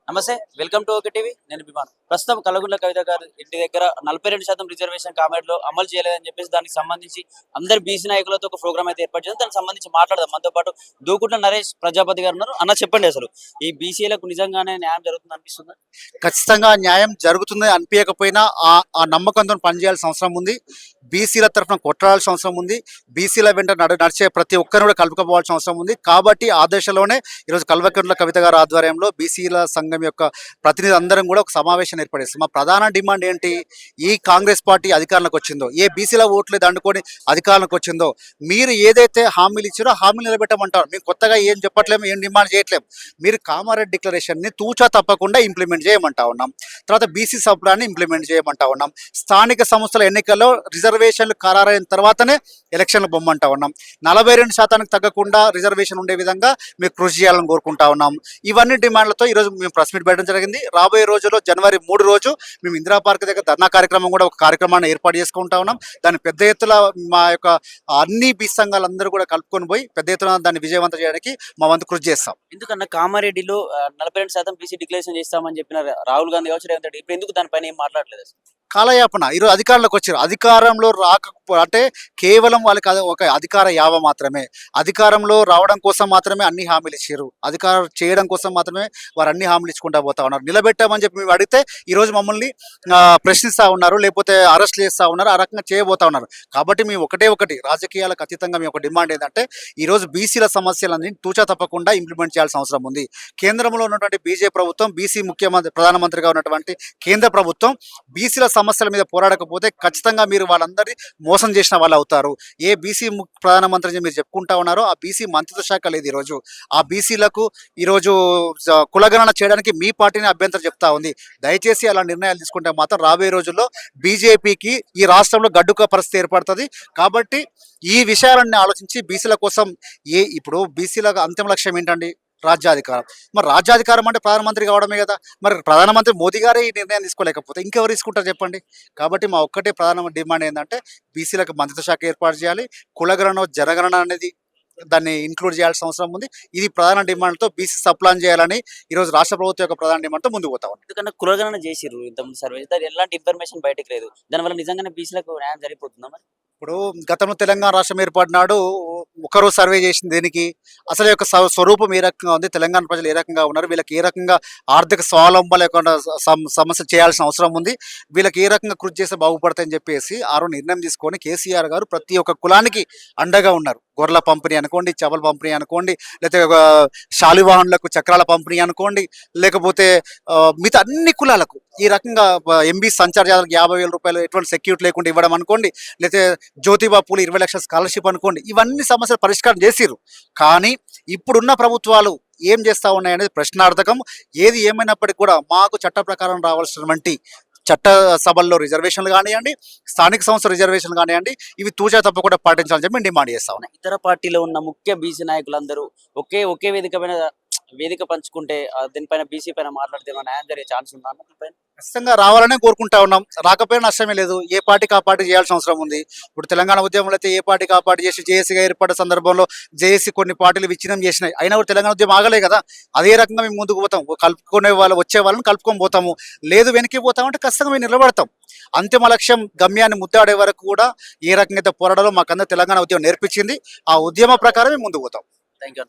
నమస్తే, welcome to okay TV. నేను విమాన్. ప్రస్తుతం కలగుండ్ల కవిత గారు ఇంటి దగ్గర 42% రిజర్వేషన్ కామెంట్లో అమలు చేయలేదని చెప్పేసి దానికి సంబంధించి అందరు బీసీ నాయకులతో ఒక ప్రోగ్రామ్ అయితే ఏర్పాటు చేసి దానికి సంబంధించి మాట్లాడదాం. మనతో పాటు దూకుట్ల నరేష్ ప్రజాపతి గారు ఉన్నారు. అన్న చెప్పండి, అసలు ఈ బీసీలకు నిజంగానే న్యాయం జరుగుతుంది అనిపిస్తుందా? ఖచ్చితంగా న్యాయం జరుగుతుంది అనిపించకపోయినా ఆ నమ్మకంతో పనిచేయాల్సిన అవసరం ఉంది. బీసీల తరఫున కొట్లాడాల్సిన అవసరం ఉంది. బీసీల వెంట నడిచే ప్రతి ఒక్కరిని కూడా కలుపుకోవాల్సిన అవసరం ఉంది. కాబట్టి ఆ దశలోనే ఈరోజు కల్వకుంట్ల కవిత గారి ఆధ్వర్యంలో బీసీల సంఘం యొక్క ప్రతినిధి అందరం కూడా ఒక సమావేశం ఏర్పడేస్తాం. మా ప్రధాన డిమాండ్ ఏంటి? ఈ కాంగ్రెస్ పార్టీ అధికారంలోకి వచ్చిందో, ఏ బీసీల ఓట్లు దండుకొని అధికారంలోకి వచ్చిందో, మీరు ఏదైతే హామీలు ఇచ్చారో హామీలు నిలబెట్టమంటారు. మేము కొత్తగా ఏం చెప్పట్లేము, ఏం డిమాండ్ చేయట్లేము. మీరు కామారెడ్డి డిక్లరేషన్ని తూచా తప్పకుండా ఇంప్లిమెంట్ చేయమంటా ఉన్నాం. తర్వాత బీసీ సప్లాన్ని ఇంప్లిమెంట్ చేయమంటా ఉన్నాం. స్థానిక సంస్థల ఎన్నికల్లో రిజర్వేషన్లు ఖరారైన తర్వాతనే ఎలక్షన్లు బొమ్మంటా ఉన్నాం. 42% తగ్గకుండా రిజర్వేషన్ ఉండే విధంగా మీరు కృషి చేయాలని కోరుకుంటా ఉన్నాం. ఇవన్నీ డిమాండ్లతో ఈరోజు మేము ప్రెస్ మీట్ పెట్టడం జరిగింది. రాబోయే రోజుల్లో జనవరి 3 రోజు మేము ఇందిరా పార్క్ దగ్గర ధర్నా కార్యక్రమం కూడా ఒక కార్యక్రమాన్ని ఏర్పాటు చేసుకుంటా ఉన్నాం. దాన్ని పెద్ద ఎత్తున మా యొక్క అన్ని బీసీ సంఘాలందరూ కూడా కలుపుకొని పోయి పెద్ద ఎత్తున దాన్ని విజయవంతం చేయడానికి మా వంతు కృషి చేస్తాం. ఎందుకన్నా కామారెడ్డిలో 42% బీసీ డిక్లరేషన్ చేస్తామని చెప్పిన రాహుల్ గాంధీ కావచ్చు, రేవంత్ రెడ్డి ఇప్పుడు ఎందుకు దానిపైన ఏం మాట్లాడలేదు? కాలయాపన. ఈరోజు అధికారంలోకి వచ్చారు. అధికారంలో అంటే కేవలం వాళ్ళకి ఒక అధికార యావ మాత్రమే. అధికారంలో రావడం కోసం మాత్రమే అన్ని హామీలు ఇచ్చారు. అధికారం చేయడం కోసం మాత్రమే వారు అన్ని హామీలు ఇచ్చుకుంటా పోతా ఉన్నారు. నిలబెట్టామని చెప్పి మేము అడిగితే ఈరోజు మమ్మల్ని ప్రశ్నిస్తూ ఉన్నారు, లేకపోతే అరెస్ట్ చేస్తూ ఉన్నారు, ఆ రకంగా చేయబోతా ఉన్నారు. కాబట్టి మేము ఒకటి రాజకీయాలకు అతీతంగా మేము ఒక డిమాండ్ ఏంటంటే ఈరోజు బీసీల సమస్యలన్నీ తూచా తప్పకుండా ఇంప్లిమెంట్ చేయాల్సిన అవసరం ఉంది. కేంద్రంలో ఉన్నటువంటి బీజేపీ ప్రభుత్వం, బీసీ ముఖ్యమంత్రి ప్రధానమంత్రిగా ఉన్నటువంటి కేంద్ర ప్రభుత్వం బీసీల సమస్యల మీద పోరాడకపోతే ఖచ్చితంగా మీరు వాళ్ళందరినీ మోసం చేసిన వాళ్ళు అవుతారు. ఏ బీసీ ప్రధానమంత్రి మీరు చెప్పుకుంటా ఉన్నారో ఆ బీసీ మంత్రిత్వ శాఖ లేదు ఈరోజు. ఆ బీసీలకు ఈరోజు కులగణన చేయడానికి మీ పార్టీని అభ్యంతరం చెప్తా ఉంది. దయచేసి అలా నిర్ణయాలు తీసుకుంటే మాత్రం రాబోయే రోజుల్లో బీజేపీకి ఈ రాష్ట్రంలో గడ్డుక పరిస్థితి ఏర్పడుతుంది. కాబట్టి ఈ విషయాలన్నీ ఆలోచించి బీసీల కోసం ఇప్పుడు బీసీల అంతిమ లక్ష్యం ఏంటండి? రాజ్యాధికారం. మరి రాజ్యాధికారం అంటే ప్రధానమంత్రి కావడమే కదా. మరి ప్రధానమంత్రి మోదీ గారే ఈ నిర్ణయం తీసుకోలేకపోతే ఇంకెవరు తీసుకుంటారు చెప్పండి? కాబట్టి మా ఒక్కటే ప్రధాన డిమాండ్ ఏంటంటే బీసీలకు మంత్రిత్వ శాఖ ఏర్పాటు చేయాలి. కులగణన జనగణన అనేది దాన్ని ఇంక్లూడ్ చేయాల్సిన అవసరం ఉంది. ఇది ప్రధాన డిమాండ్తో బీసీ సప్లాన్ చేయాలని ఈరోజు రాష్ట్ర ప్రభుత్వం యొక్క ప్రధాన డిమాండ్తో ముందుకు పోతా ఉంది. ఎందుకంటే కులగణన చేసిర్రు ఇంతకుముందు సర్వే, ఎలాంటి ఇన్ఫర్మేషన్ బయటకు లేదు. దానివల్ల నిజంగానే బీసీలకు న్యాయం జరిగిపోతుందా? మరి ఇప్పుడు గతంలో తెలంగాణ రాష్ట్రం ఏర్పడినాడు ఒకరోజు సర్వే చేసింది దేనికి? అసలు యొక్క స్వరూపం ఏ రకంగా ఉంది, తెలంగాణ ప్రజలు ఏ రకంగా ఉన్నారు, వీళ్ళకి ఏ రకంగా ఆర్థిక స్వావలంబన లేకుండా సమస్య చేయాల్సిన అవసరం ఉంది, వీళ్ళకి ఏ రకంగా కృషి చేస్తే బాగుపడతాయని చెప్పేసి నిర్ణయం తీసుకొని కేసీఆర్ గారు ప్రతి ఒక్క కులానికి అండగా ఉన్నారు. గొర్రెల పంపిణీ అనుకోండి, చేపల పంపిణీ అనుకోండి, లేకపోతే శాలివాహనులకు చక్రాల పంపిణీ అనుకోండి, లేకపోతే మిగతా అన్ని కులాలకు ఈ రకంగా ఎంబీ సంచార్ జాతరకు 50,000 రూపాయలు ఎటువంటి సెక్యూరిటీ లేకుండా ఇవ్వడం అనుకోండి, లేకపోతే జ్యోతిబా పూలు 20 లక్షల స్కాలర్షిప్ అనుకోండి, ఇవన్నీ సమస్యలు పరిష్కారం చేసిర్రు. కానీ ఇప్పుడున్న ప్రభుత్వాలు ఏం చేస్తూ ఉన్నాయనేది ప్రశ్నార్థకం. ఏది ఏమైనప్పటికీ కూడా మాకు చట్ట ప్రకారం రావాల్సినటువంటి చట్ట సభల్లో రిజర్వేషన్లు కానివ్వండి, స్థానిక సంస్థ రిజర్వేషన్లు కానివ్వండి, ఇవి తూచా తప్పకుండా పాటించాలని చెప్పి మేము డిమాండ్ చేస్తా ఉన్నాం. ఇతర పార్టీలో ఉన్న ముఖ్య బీసీ నాయకులందరూ ఒకే వేదిక పంచుకుంటే దీనిపైన బీసీ పైన మాట్లాడితే న్యాయం జరిగే ఛాన్స్ ఉందా? ఖచ్చితంగా రావాలనే కోరుకుంటా ఉన్నాం. రాకపోయినా నష్టమే లేదు. ఏ పార్టీకి ఆ పార్టీ చేయాల్సిన అవసరం ఉంది. ఇప్పుడు తెలంగాణ ఉద్యమంలో అయితే ఏ పార్టీకి ఆ పార్టీ చేసి జేఏసీగా ఏర్పడ్డ సందర్భంలో జేఏసీ కొన్ని పార్టీలు విచ్ఛిన్నం చేసినాయి. అయినా కూడా తెలంగాణ ఉద్యమం ఆగలే కదా. అదే రకంగా మేము ముందుకు పోతాం. కలుపుకునే వచ్చే వాళ్ళని కలుపుకొని పోతాము. లేదు వెనక్కి పోతామంటే ఖచ్చితంగా మేము నిలబడతాం. అంతిమ లక్ష్యం గమ్యాన్ని ముద్దాడే వరకు కూడా ఏ రకంగా అయితే పోరాడాలో మాకందరూ తెలంగాణ ఉద్యమం నేర్పించింది. ఆ ఉద్యమ ప్రకారం మేము ముందుకు పోతాం. Thank you.